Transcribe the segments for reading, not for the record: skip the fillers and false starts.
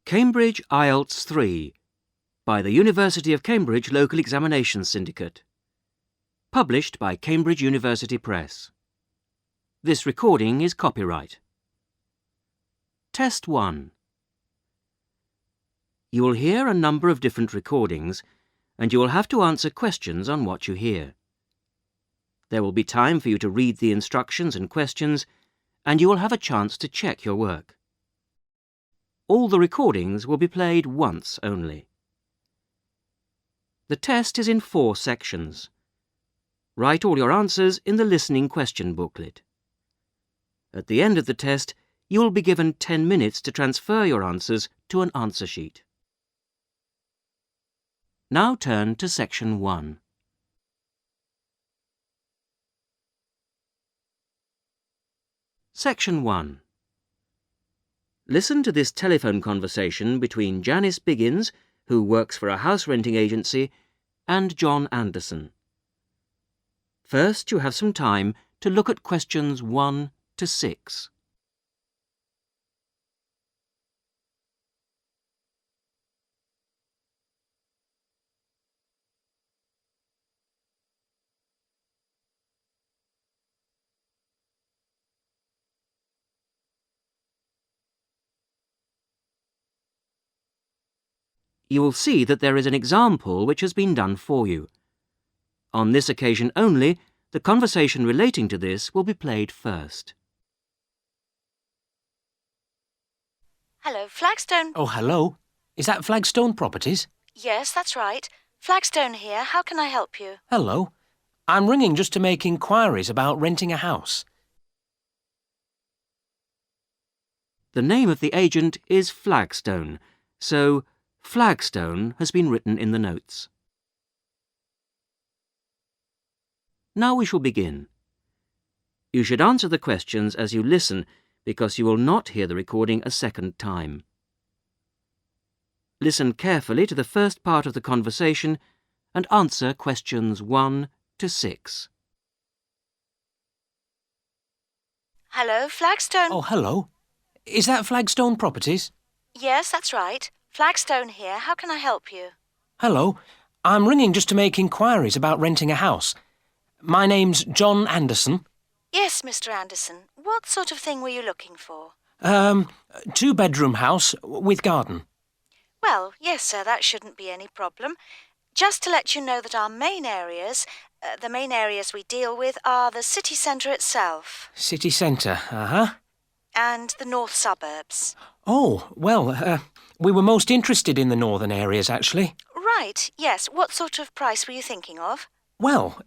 Cambridge IELTS 3 by the University of Cambridge Local Examinations Syndicate. Published by Cambridge University Press. This recording is copyright. Test 1. You will hear a number of different recordings and you will have to answer questions on what you hear. There will be time for you to read the instructions and questions and you will have a chance to check your work. All the recordings will be played once only. The test is in 4 sections. Write all your answers in the listening question booklet. At the end of the test, you will be given 10 minutes to transfer your answers to an answer sheet. Now turn to Section 1. Section 1. Listen to this telephone conversation between Janice Biggins, who works for a house renting agency, and John Anderson. First, you have some time to look at questions 1 to 6. You will see that there is an example which has been done for you. On this occasion only, the conversation relating to this will be played first. Hello, Flagstone. Oh, hello. Is that Flagstone Properties? Yes, that's right. Flagstone here. How can I help you? Hello. I'm ringing just to make inquiries about renting a house. The name of the agent is Flagstone, so Flagstone has been written in the notes. Now we shall begin. You should answer the questions as you listen because you will not hear the recording a second time. Listen carefully to the first part of the conversation and answer questions 1 to 6. Hello, Flagstone. Oh, hello. Is that Flagstone Properties? Yes, that's right. Flagstone here. How can I help you? Hello. I'm ringing just to make inquiries about renting a house. My name's John Anderson. Yes, Mr. Anderson. What sort of thing were you looking for? 2-bedroom house with garden. Well, yes, sir, that shouldn't be any problem. Just to let you know that our main areas, the main areas we deal with are the city centre itself. City centre, uh-huh. And the north suburbs. Oh, well, we were most interested in the northern areas, actually. Right, yes. What sort of price were you thinking of? Well,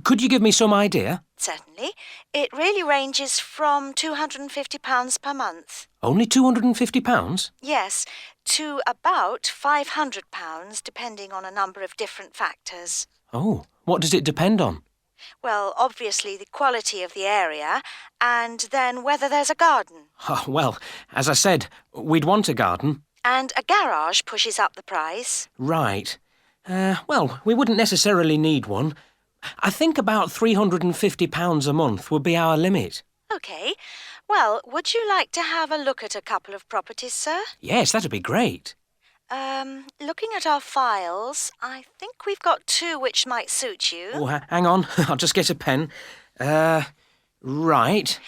could you give me some idea? Certainly. It really ranges from £250 per month. Only £250? Yes, to about £500, depending on a number of different factors. Oh, what does it depend on? Well, obviously the quality of the area, and then whether there's a garden. Oh, well, as I said, we'd want a garden. And a garage pushes up the price. Right. Well, we wouldn't necessarily need one. I think about £350 a month would be our limit. OK. Well, would you like to have a look at a couple of properties, sir? Yes, that'd be great. Looking at our files, I think we've got 2 which might suit you. Oh, hang on. I'll just get a pen. Right.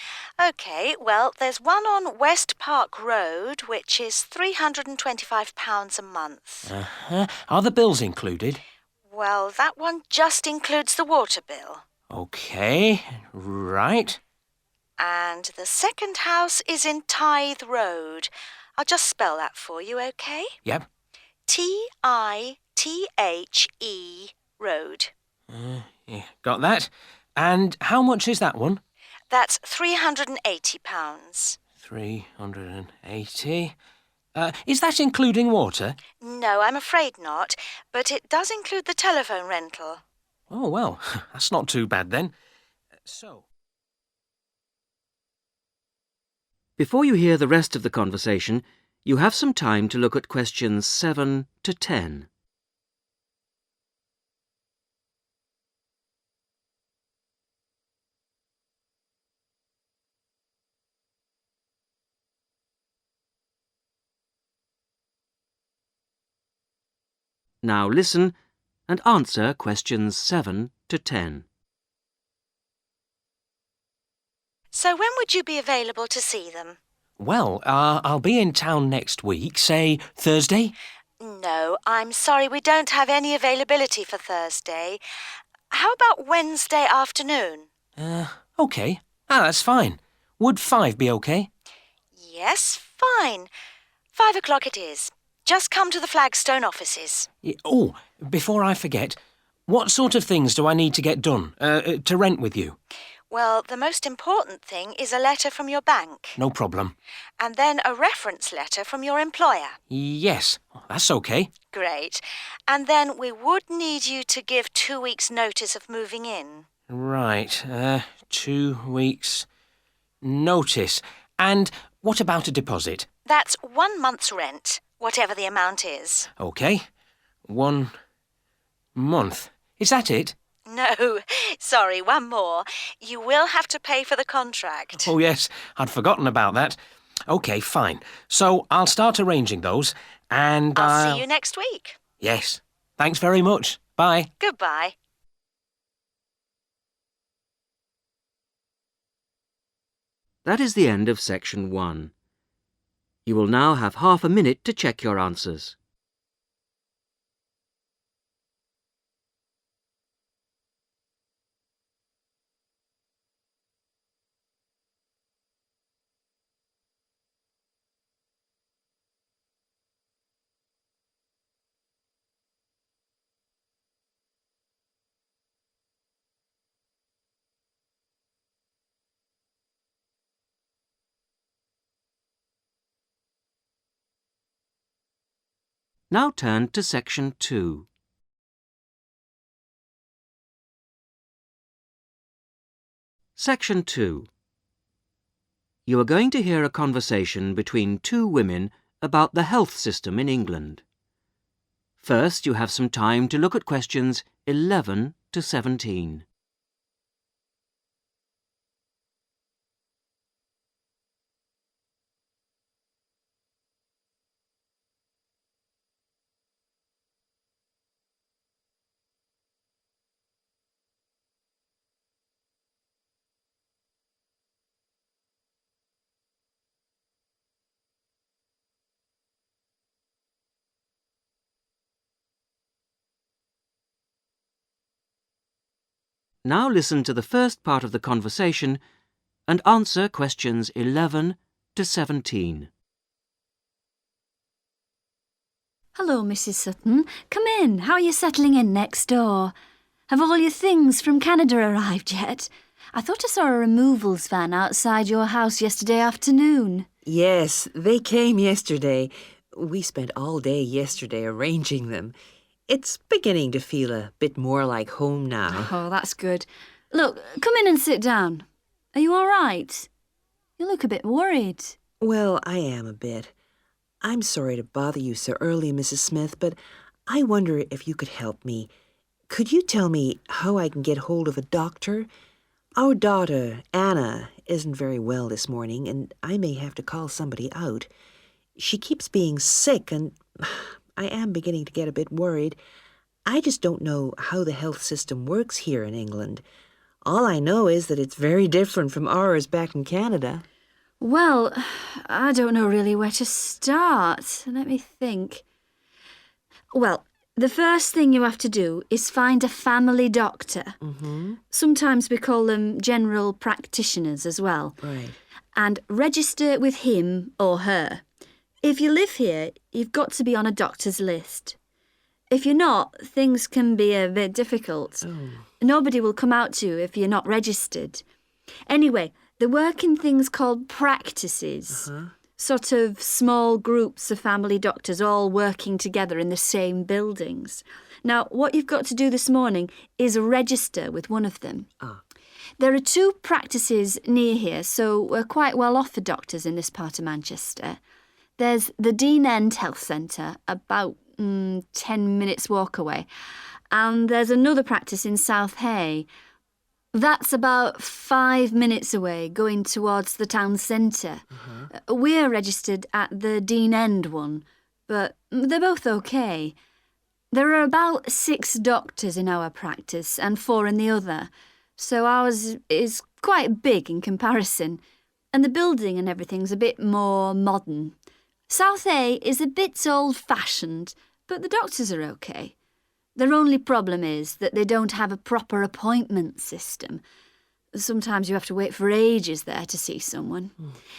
OK, well, there's one on West Park Road, which is £325 a month. Uh-huh. Are the bills included? Well, that one just includes the water bill. OK, right. And the second house is in Tithe Road. I'll just spell that for you, OK? Yep. Tithe Road. Yeah, got that. And how much is that one? That's £380. 380. Is that including water? No, I'm afraid not, but it does include the telephone rental. Oh, well, that's not too bad then. Before you hear the rest of the conversation, you have some time to look at questions 7 to 10. Now listen and answer questions 7 to 10. So when would you be available to see them? Well, I'll be in town next week, say Thursday. No, I'm sorry, we don't have any availability for Thursday. How about Wednesday afternoon? OK. That's fine. Would 5 be OK? Yes, fine. 5 o'clock it is. Just come to the Flagstone offices. Oh, before I forget, what sort of things do I need to get done, to rent with you? Well, the most important thing is a letter from your bank. No problem. And then a reference letter from your employer. Yes, that's OK. Great. And then we would need you to give 2 weeks' notice of moving in. Right, 2 weeks' notice. And what about a deposit? That's 1 month's rent, whatever the amount is. OK. 1 month. Is that it? No, sorry, one more. You will have to pay for the contract. Oh, yes, I'd forgotten about that. OK, fine. So I'll start arranging those, and I'll see you next week. Yes. Thanks very much. Bye. Goodbye. That is the end of section 1. You will now have half a minute to check your answers. Now turn to section 2. Section 2. You are going to hear a conversation between 2 women about the health system in England. First, you have some time to look at questions 11 to 17. Now listen to the first part of the conversation and answer questions 11 to 17. Hello, Mrs. Sutton. Come in. How are you settling in next door? Have all your things from Canada arrived yet? I thought I saw a removals van outside your house yesterday afternoon. Yes, they came yesterday. We spent all day yesterday arranging them. It's beginning to feel a bit more like home now. Oh, that's good. Look, come in and sit down. Are you all right? You look a bit worried. Well, I am a bit. I'm sorry to bother you so early, Mrs. Smith, but I wonder if you could help me. Could you tell me how I can get hold of a doctor? Our daughter, Anna, isn't very well this morning, and I may have to call somebody out. She keeps being sick, and I am beginning to get a bit worried. I just don't know how the health system works here in England. All I know is that it's very different from ours back in Canada. Well, I don't know really where to start. Let me think. Well, the first thing you have to do is find a family doctor. Mm-hmm. Sometimes we call them general practitioners as well. Right. And register with him or her. If you live here, you've got to be on a doctor's list. If you're not, things can be a bit difficult. Oh. Nobody will come out to you if you're not registered. Anyway, they work in things called practices. Uh-huh. Sort of small groups of family doctors all working together in the same buildings. Now, what you've got to do this morning is register with one of them. Ah. There are 2 practices near here, so we're quite well off for doctors in this part of Manchester. There's the Dean End Health Centre, about 10 minutes walk away. And there's another practice in South Hay. That's about 5 minutes away, going towards the town centre. Uh-huh. We're registered at the Dean End one, but they're both OK. There are about 6 doctors in our practice and 4 in the other, so ours is quite big in comparison, and the building and everything's a bit more modern. South A is a bit old-fashioned, but the doctors are okay. Their only problem is that they don't have a proper appointment system. Sometimes you have to wait for ages there to see someone.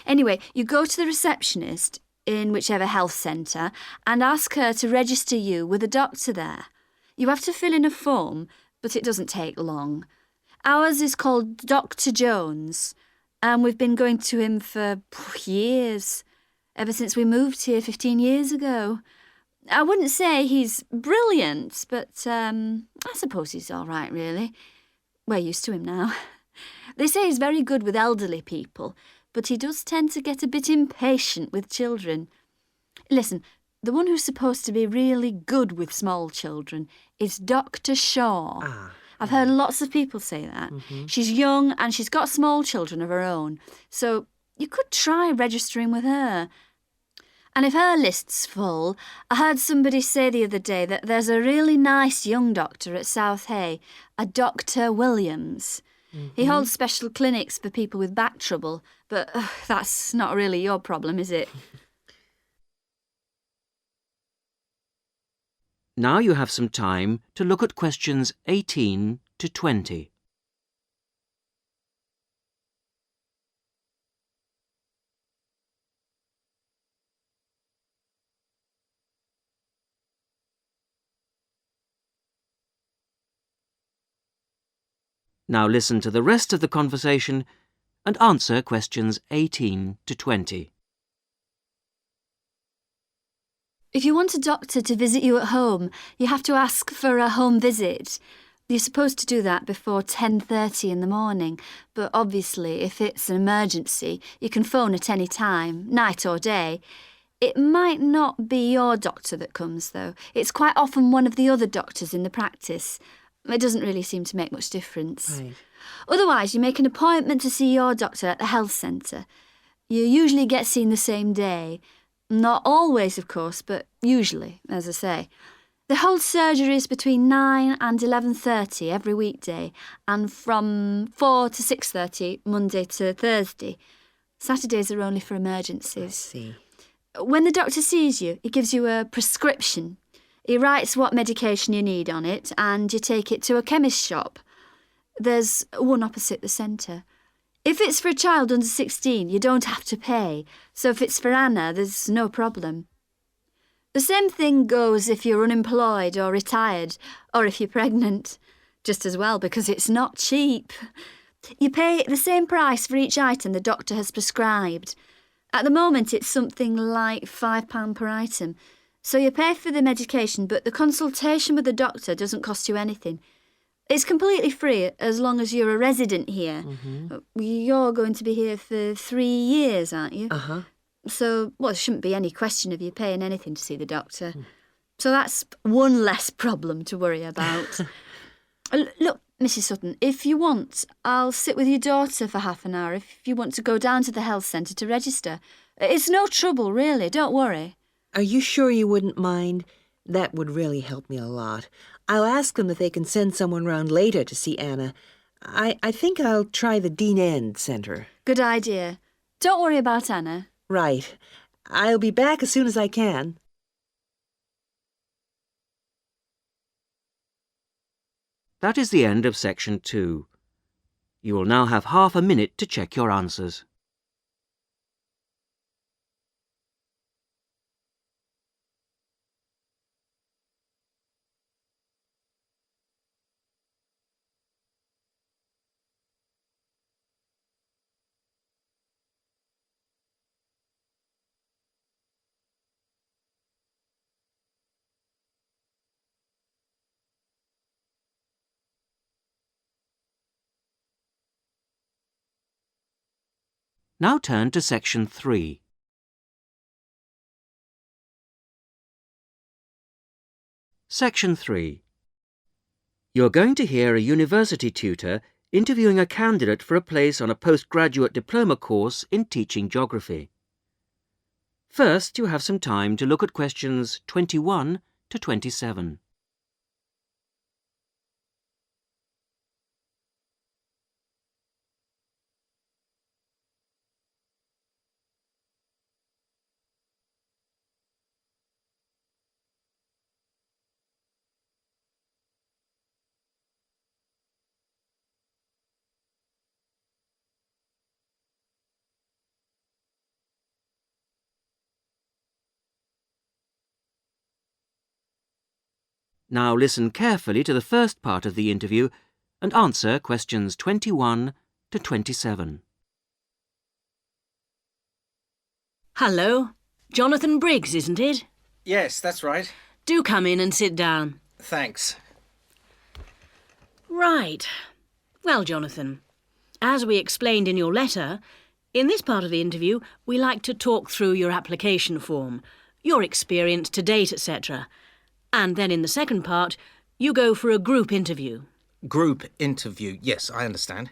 Anyway, you go to the receptionist in whichever health centre and ask her to register you with a doctor there. You have to fill in a form, but it doesn't take long. Ours is called Dr. Jones, and we've been going to him for years, ever since we moved here 15 years ago. I wouldn't say he's brilliant, but I suppose he's all right, really. We're used to him now. They say he's very good with elderly people, but he does tend to get a bit impatient with children. Listen, the one who's supposed to be really good with small children is Dr. Shaw. I've heard lots of people say that. She's young and she's got small children of her own, so you could try registering with her. And if her list's full, I heard somebody say the other day that there's a really nice young doctor at South Hay, a Dr. Williams. He holds special clinics for people with back trouble, but that's not really your problem, is it? Now you have some time to look at questions 18 to 20. Now listen to the rest of the conversation and answer questions 18 to 20. If you want a doctor to visit you at home, you have to ask for a home visit. You're supposed to do that before 10:30 in the morning, but obviously if it's an emergency, you can phone at any time, night or day. It might not be your doctor that comes, though. It's quite often one of the other doctors in the practice. It doesn't really seem to make much difference. Right. Otherwise, you make an appointment to see your doctor at the health centre. You usually get seen the same day. Not always, of course, but usually, as I say. They hold surgeries between 9 and 11:30 every weekday, and from 4 to 6:30 Monday to Thursday. Saturdays are only for I emergencies. see. When the doctor sees you, he gives you a prescription. He writes what medication you need on it, and you take it to a chemist shop. There's one opposite the centre. If it's for a child under 16, you don't have to pay, so if it's for Anna, there's no problem. The same thing goes if you're unemployed or retired, or if you're pregnant. Just as well, because it's not cheap. You pay the same price for each item the doctor has prescribed. At the moment, it's something like £5 per item. So you pay for the medication, but the consultation with the doctor doesn't cost you anything. It's completely free as long as you're a resident here. You're going to be here for 3 years, aren't you? So, well, there shouldn't be any question of you paying anything to see the doctor. So that's one less problem to worry about. Look, Mrs. Sutton, if you want, I'll sit with your daughter for half an hour if you want to go down to the health centre to register. It's no trouble, really, don't worry. Are you sure you wouldn't mind? That would really help me a lot. I'll ask them if they can send someone round later to see Anna. I think I'll try the Dean End Centre. Good idea. Don't worry about Anna. Right. I'll be back as soon as I can. That is the end of section 2. You will now have half a minute to check your answers. Now turn to section 3. Section 3. You're going to hear a university tutor interviewing a candidate for a place on a postgraduate diploma course in teaching geography. First, you have some time to look at questions 21 to 27. Now listen carefully to the first part of the interview and answer questions 21 to 27. Hello. Jonathan Briggs, isn't it? Yes, that's right. Do come in and sit down. Thanks. Right. Well, Jonathan, as we explained in your letter, in this part of the interview, we like to talk through your application form, your experience to date, etc. And then in the second part, you go for a group interview. Group interview. Yes, I understand.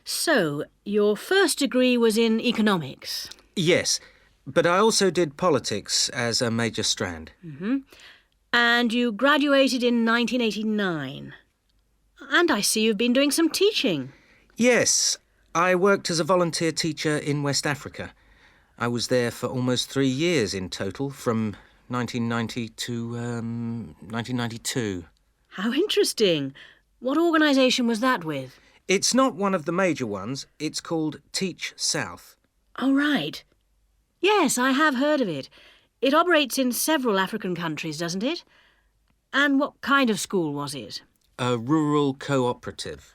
So, your first degree was in economics. Yes, but I also did politics as a major strand. And you graduated in 1989. And I see you've been doing some teaching. Yes, I worked as a volunteer teacher in West Africa. I was there for almost 3 years in total, from 1990 to 1992. How interesting. What organisation was that with? It's not one of the major ones. It's called Teach South. Oh, right. Yes, I have heard of it. It operates in several African countries, doesn't it? And what kind of school was it? A rural cooperative.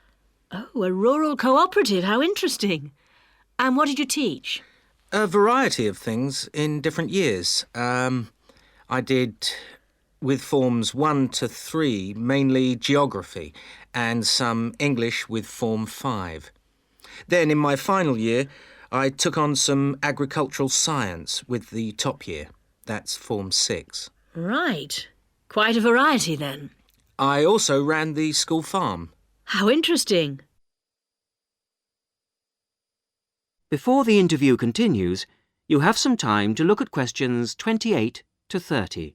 Oh, a rural cooperative. How interesting. And what did you teach? A variety of things in different years. I did, with forms 1 to 3, mainly geography, and some English with form 5. Then, in my final year, I took on some agricultural science with the top year. That's form 6. Right. Quite a variety, then. I also ran the school farm. How interesting. Before the interview continues, you have some time to look at questions 28 to 30.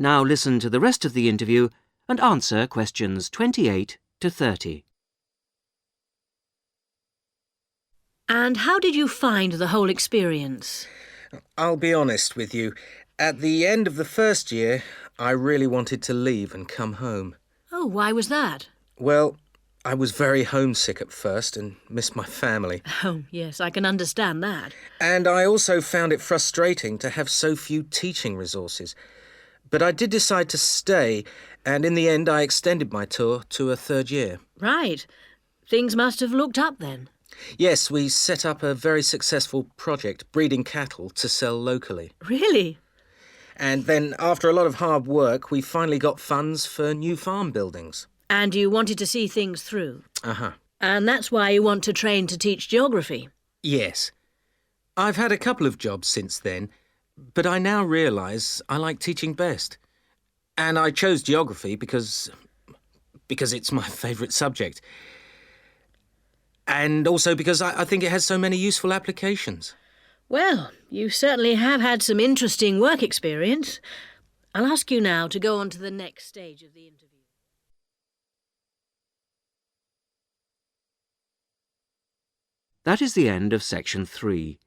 Now listen to the rest of the interview and answer questions 28 to 30. And how did you find the whole experience? I'll be honest with you. At the end of the first year, I really wanted to leave and come home. Oh, why was that? Well, I was very homesick at first and missed my family. Oh, yes, I can understand that. And I also found it frustrating to have so few teaching resources. But I did decide to stay, and in the end I extended my tour to a 3rd year. Right. Things must have looked up then. Yes, we set up a very successful project, breeding cattle to sell locally. Really? And then, after a lot of hard work, we finally got funds for new farm buildings. And you wanted to see things through. Uh-huh. And that's why you want to train to teach geography. Yes. I've had a couple of jobs since then, but I now realise I like teaching best. And I chose geography because it's my favourite subject. And also because I think it has so many useful applications. Well, you certainly have had some interesting work experience. I'll ask you now to go on to the next stage of the interview. That is the end of section 3.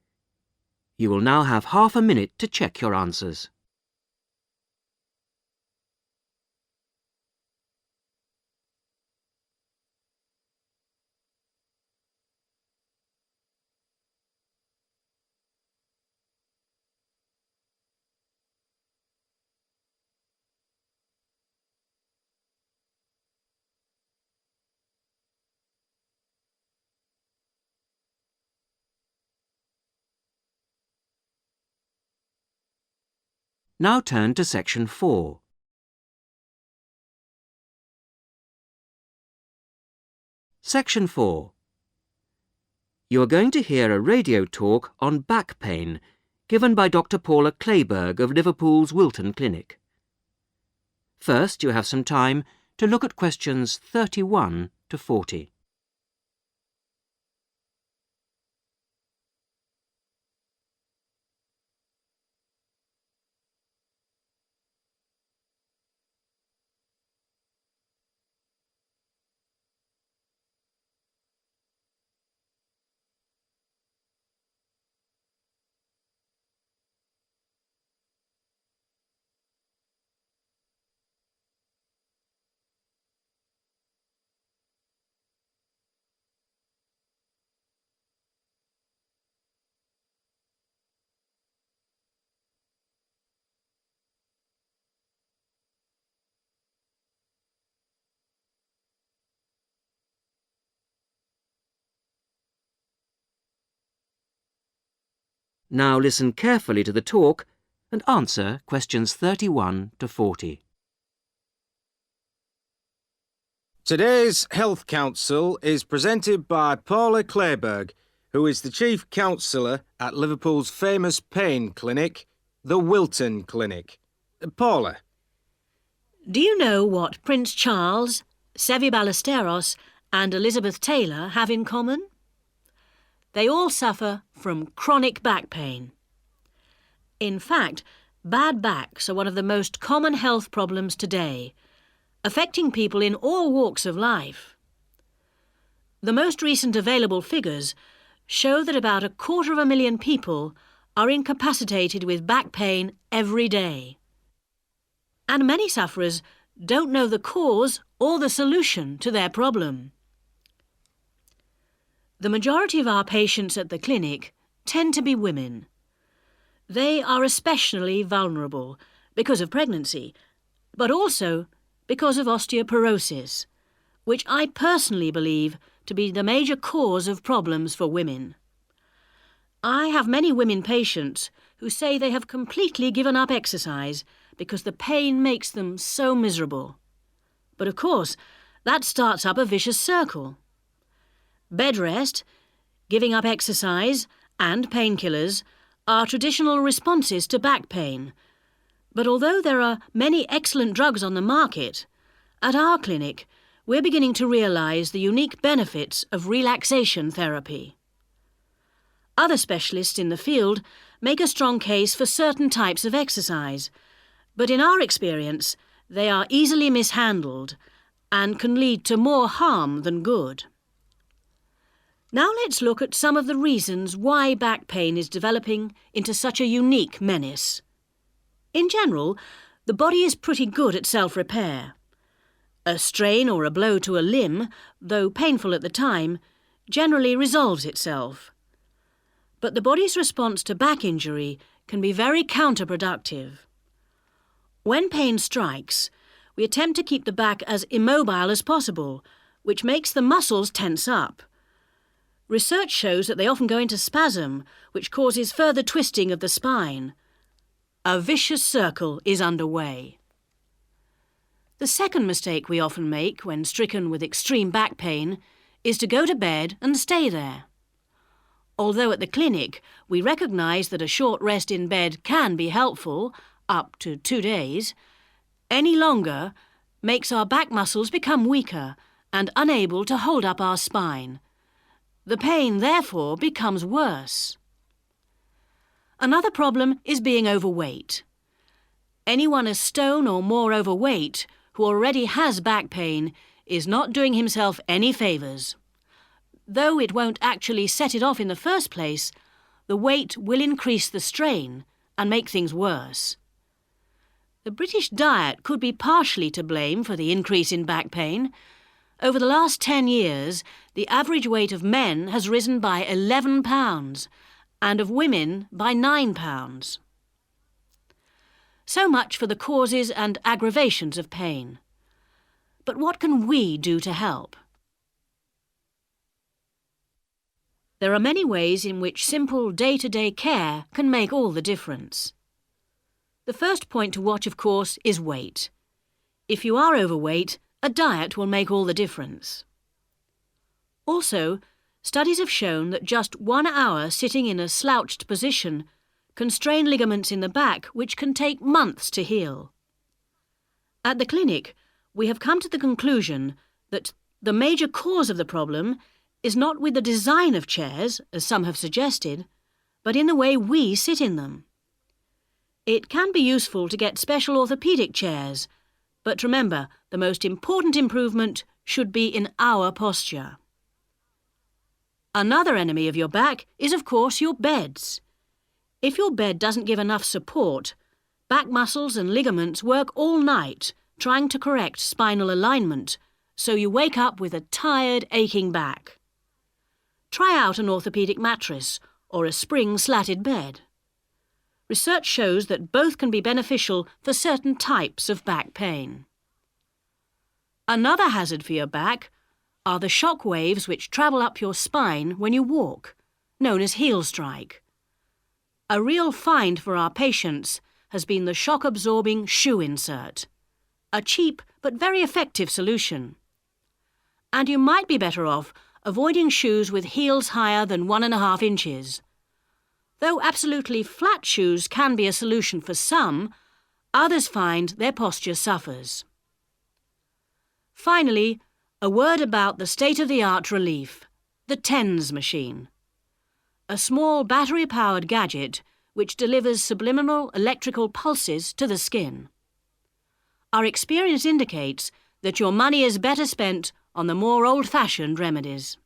You will now have half a minute to check your answers. Now turn to section 4. Section 4. You are going to hear a radio talk on back pain given by Dr. Paula Clayburgh of Liverpool's Wilton Clinic. First, you have some time to look at questions 31 to 40. Now listen carefully to the talk and answer questions 31 to 40. Today's Health Council is presented by Paula Clayburgh, who is the Chief Counsellor at Liverpool's famous pain clinic, the Wilton Clinic. Paula. Do you know what Prince Charles, Sevi Ballesteros and Elizabeth Taylor have in common? They all suffer from chronic back pain. In fact, bad backs are one of the most common health problems today, affecting people in all walks of life. The most recent available figures show that about 250,000 people are incapacitated with back pain every day. And many sufferers don't know the cause or the solution to their problem. The majority of our patients at the clinic tend to be women. They are especially vulnerable because of pregnancy, but also because of osteoporosis, which I personally believe to be the major cause of problems for women. I have many women patients who say they have completely given up exercise because the pain makes them so miserable. But of course, that starts up a vicious circle. Bed rest, giving up exercise and painkillers are traditional responses to back pain. But although there are many excellent drugs on the market, at our clinic we're beginning to realise the unique benefits of relaxation therapy. Other specialists in the field make a strong case for certain types of exercise, but in our experience they are easily mishandled and can lead to more harm than good. Now let's look at some of the reasons why back pain is developing into such a unique menace. In general, the body is pretty good at self-repair. A strain or a blow to a limb, though painful at the time, generally resolves itself. But the body's response to back injury can be very counterproductive. When pain strikes, we attempt to keep the back as immobile as possible, which makes the muscles tense up. Research shows that they often go into spasm, which causes further twisting of the spine. A vicious circle is underway. The second mistake we often make when stricken with extreme back pain is to go to bed and stay there. Although at the clinic we recognise that a short rest in bed can be helpful, up to 2 days, any longer makes our back muscles become weaker and unable to hold up our spine. The pain, therefore, becomes worse. Another problem is being overweight. Anyone a stone or more overweight who already has back pain is not doing himself any favours. Though it won't actually set it off in the first place, the weight will increase the strain and make things worse. The British diet could be partially to blame for the increase in back pain. Over the last 10 years, the average weight of men has risen by 11 pounds and of women by 9 pounds. So much for the causes and aggravations of pain. But what can we do to help? There are many ways in which simple day-to-day care can make all the difference. The first point to watch, of course, is weight. If you are overweight, a diet will make all the difference. Also, studies have shown that just 1 hour sitting in a slouched position can strain ligaments in the back which can take months to heal. At the clinic, we have come to the conclusion that the major cause of the problem is not with the design of chairs, as some have suggested, but in the way we sit in them. It can be useful to get special orthopaedic chairs, but remember, the most important improvement should be in our posture. Another enemy of your back is, of course, your beds. If your bed doesn't give enough support, back muscles and ligaments work all night trying to correct spinal alignment, so you wake up with a tired, aching back. Try out an orthopaedic mattress or a spring-slatted bed. Research shows that both can be beneficial for certain types of back pain. Another hazard for your back are the shock waves which travel up your spine when you walk, known as heel strike. A real find for our patients has been the shock-absorbing shoe insert. A cheap but very effective solution. And you might be better off avoiding shoes with heels higher than 1.5 inches. Though absolutely flat shoes can be a solution for some, others find their posture suffers. Finally, a word about the state-of-the-art relief, the TENS machine. A small battery-powered gadget which delivers subliminal electrical pulses to the skin. Our experience indicates that your money is better spent on the more old-fashioned remedies.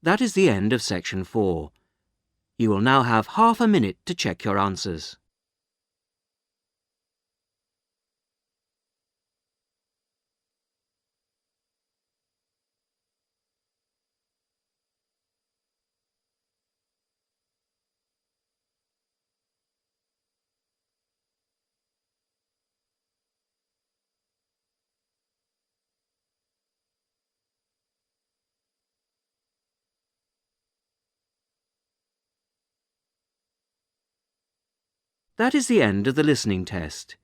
That is the end of section 4. You will now have half a minute to check your answers. That is the end of the listening test.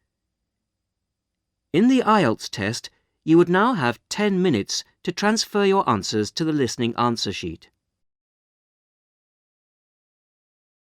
In the IELTS test, you would now have 10 minutes to transfer your answers to the listening answer sheet.